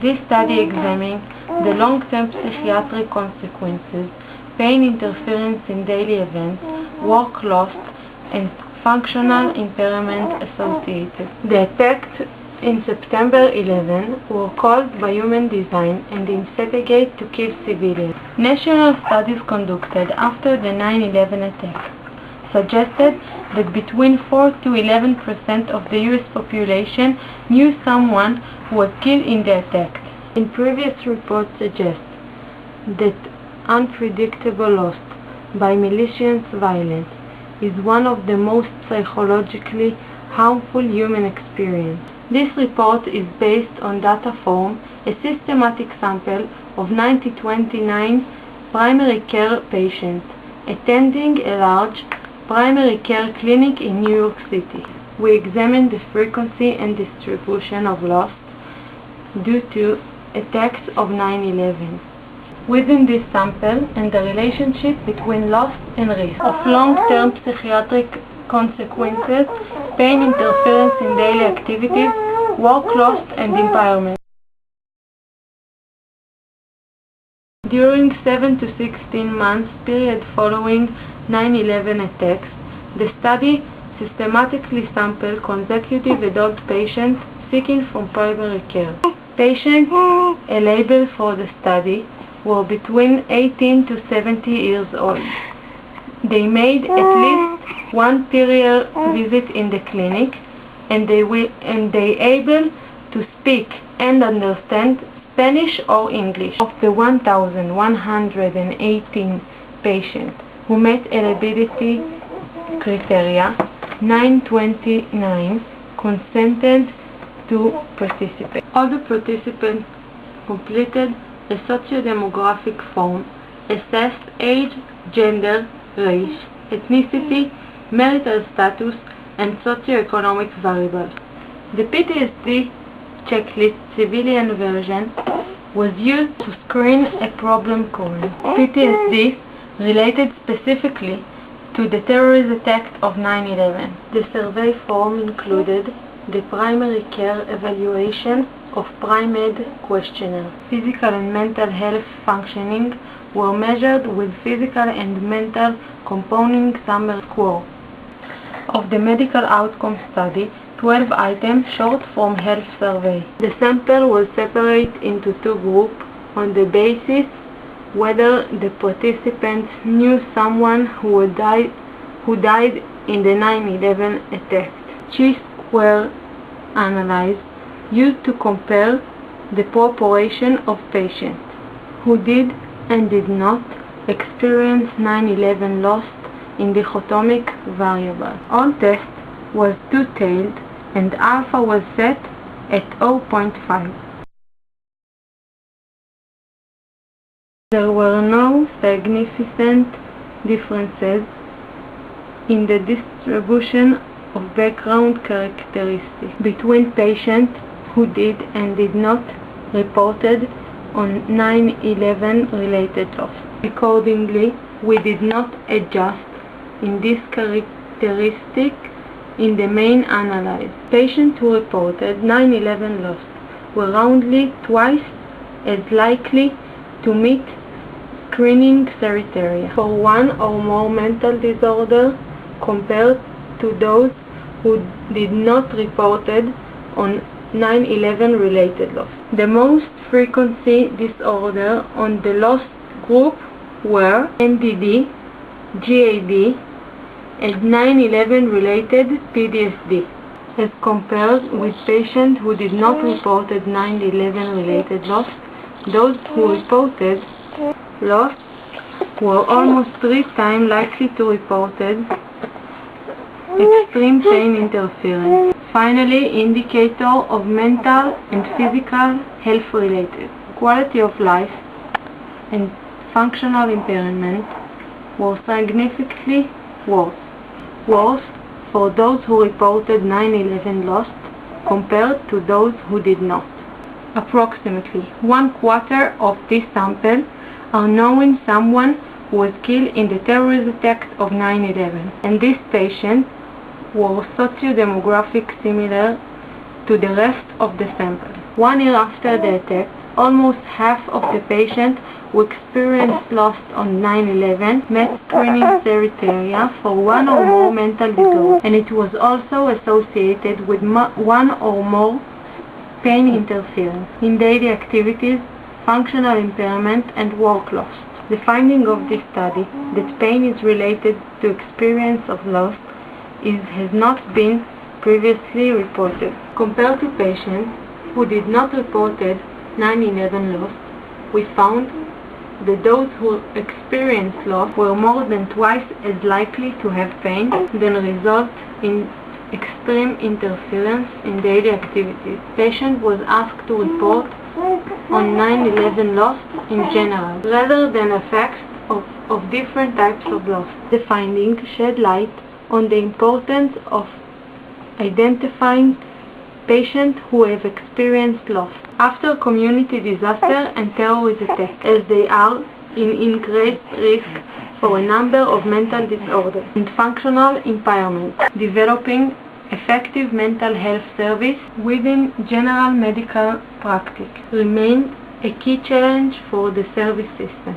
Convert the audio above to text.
This study examined the long-term psychiatric consequences, pain interference in daily events, work loss, and functional impairment associated. The attacks in September 11 were caused by human design and instigate to kill civilians. National studies conducted after the 9/11 attack suggested that between 4 to 11% of the US population knew someone who was killed in the attack. In previous reports suggest that unpredictable loss by malicious violence is one of the most psychologically harmful human experience. This report is based on data from a systematic sample of 29 primary care patients attending a large primary care clinic in New York City. We examined the frequency and distribution of loss due to attacks of 9/11 within this sample and the relationship between loss and risk of long-term psychiatric consequences, pain interference in daily activities, work loss, and impairment. During 7 to 16 months period following 9/11 attacks, the study systematically sampled consecutive adult patients seeking from primary care. Patients eligible for the study were between 18 to 70 years old. They made at least one period visit in the clinic, and they able to speak and understand Spanish or English. Of the 1,118 patients who met eligibility criteria, 929 consented to participate. All the participants completed a socio-demographic form, assessed age, gender, race, ethnicity, marital status, and socioeconomic variables. The PTSD checklist civilian version was used to screen a problem called PTSD related specifically to the terrorist attack of 9/11. The survey form included the primary care evaluation of PriMed questionnaire. Physical and mental health functioning were measured with physical and mental component summary score. Of the medical outcome study, 12 items short from health survey. The sample was separated into two groups on the basis whether the participants knew someone who died in the 9/11 attack. Sheets were analyzed used to compare the proportion of patients who did and did not experience 9/11 loss in dichotomic variable. All test was two-tailed and alpha was set at 0.5. There were no significant differences in the distribution of background characteristics between patients who did and did not reported on 9/11 related loss. Accordingly, we did not adjust in this characteristic in the main analysis. Patients who reported 9/11 loss were roundly twice as likely to meet screening criteria for one or more mental disorder compared to those who did not reported on 9/11 related loss. The most frequency disorder on the loss group were MDD, GAD, and 9/11 related PTSD, as compared with patients who did not reported 9/11 related loss. Those who reported loss were almost 3 times likely to reported extreme pain interference. Finally, indicator of mental and physical health related quality of life and functional impairment were significantly worse for those who reported 9/11 loss compared to those who did not. Approximately 1/4 of this sample are knowing someone who was killed in the terrorist attacks of 9/11, and these patients were socio-demographic similar to the rest of the sample. 1 year after the attack, almost half of the patients who experienced loss on 9/11 met screening criteria for one or more mental disorders, and it was also associated with one or more pain interference in daily activities, functional impairment, and work loss. The finding of this study that pain is related to experience of loss has not been previously reported. Compared to patients who did not report 9/11 loss, we found that those who experienced loss were more than twice as likely to have pain than result in extreme interference in daily activities. Patient was asked to report on 9/11 loss in general, rather than effects of different types of loss. The findings shed light on the importance of identifying patients who have experienced loss after community disaster and terrorist attack, as they are in increased risk for a number of mental disorders and functional impairment. Developing effective mental health service within general medical practice remains a key challenge for the service system.